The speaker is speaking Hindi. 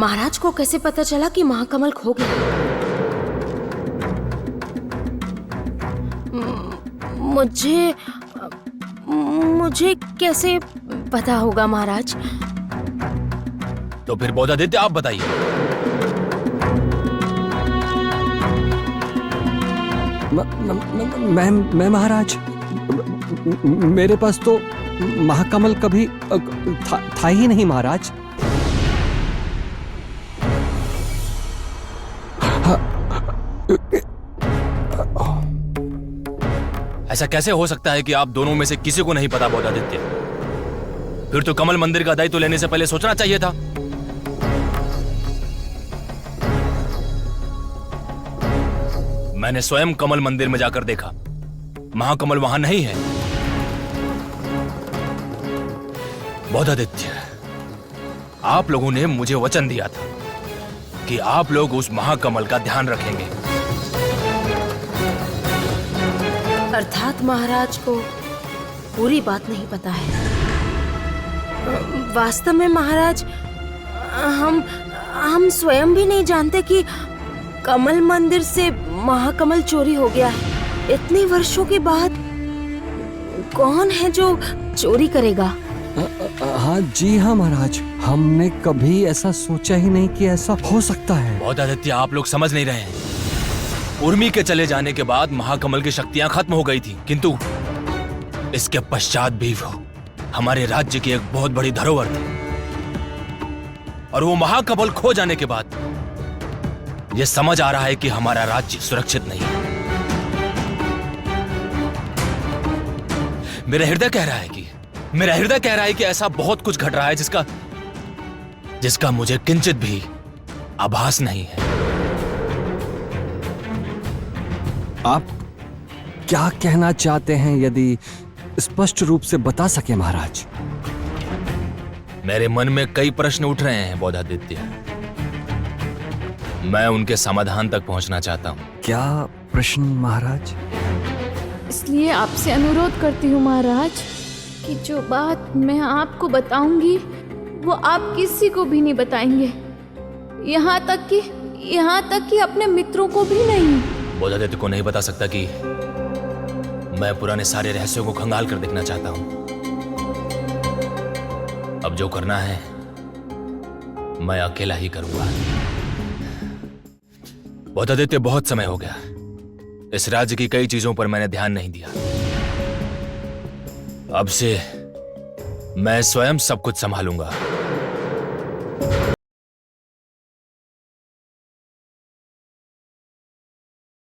महाराज को कैसे पता चला कि महाकमल खो गया? मुझे कैसे पता होगा महाराज? तो फिर बौद्धादित्य आप बताइए। मैं महाराज, मेरे पास तो महाकमल कभी था ही नहीं महाराज। ऐसा कैसे हो सकता है कि आप दोनों में से किसी को नहीं पता बौद्धादित्य? फिर तो कमल मंदिर का दायित्व लेने से पहले सोचना चाहिए था। मैंने स्वयं कमल मंदिर में जाकर देखा, महाकमल वहां नहीं है। बौद्धादित्य, आप लोगों ने मुझे वचन दिया था कि आप लोग उस महाकमल का ध्यान रखेंगे। अर्थात महाराज को पूरी बात नहीं पता है। वास्तव में महाराज, हम स्वयं भी नहीं जानते कि कमल मंदिर से महाकमल चोरी हो गया है। इतने वर्षों के बाद कौन है जो चोरी करेगा? हाँ जी हाँ महाराज, हमने कभी ऐसा सोचा ही नहीं कि ऐसा हो सकता है। बौद्धादित्य, आप लोग समझ नहीं रहे हैं। उर्मी के चले जाने के बाद महाकमल की शक्तियां खत्म हो गई थी, किंतु इसके पश्चात भी वो हमारे राज्य की एक बहुत बड़ी धरोहर थी। और वो महाकमल खो जाने के बाद ये समझ आ रहा है कि हमारा राज्य सुरक्षित नहीं है। मेरा हृदय कह रहा है कि ऐसा बहुत कुछ घट रहा है जिसका मुझे किंचित भी आभास नहीं है। आप क्या कहना चाहते हैं, यदि स्पष्ट रूप से बता सके महाराज? मेरे मन में कई प्रश्न उठ रहे हैं बौद्धादित्य। मैं उनके समाधान तक पहुंचना चाहता हूं। क्या प्रश्न महाराज? इसलिए आपसे अनुरोध करती हूँ महाराज कि जो बात मैं आपको बताऊंगी वो आप किसी को भी नहीं बताएंगे, यहाँ तक कि अपने मित्रों को भी नहीं। बौद्धादित्य को नहीं बता सकता कि मैं पुराने सारे रहस्यों को खंगाल कर देखना चाहता हूं। अब जो करना है मैं अकेला ही करूंगा। बौद्धादित्य, बहुत समय हो गया। इस राज्य की कई चीजों पर मैंने ध्यान नहीं दिया। अब से मैं स्वयं सब कुछ संभालूंगा।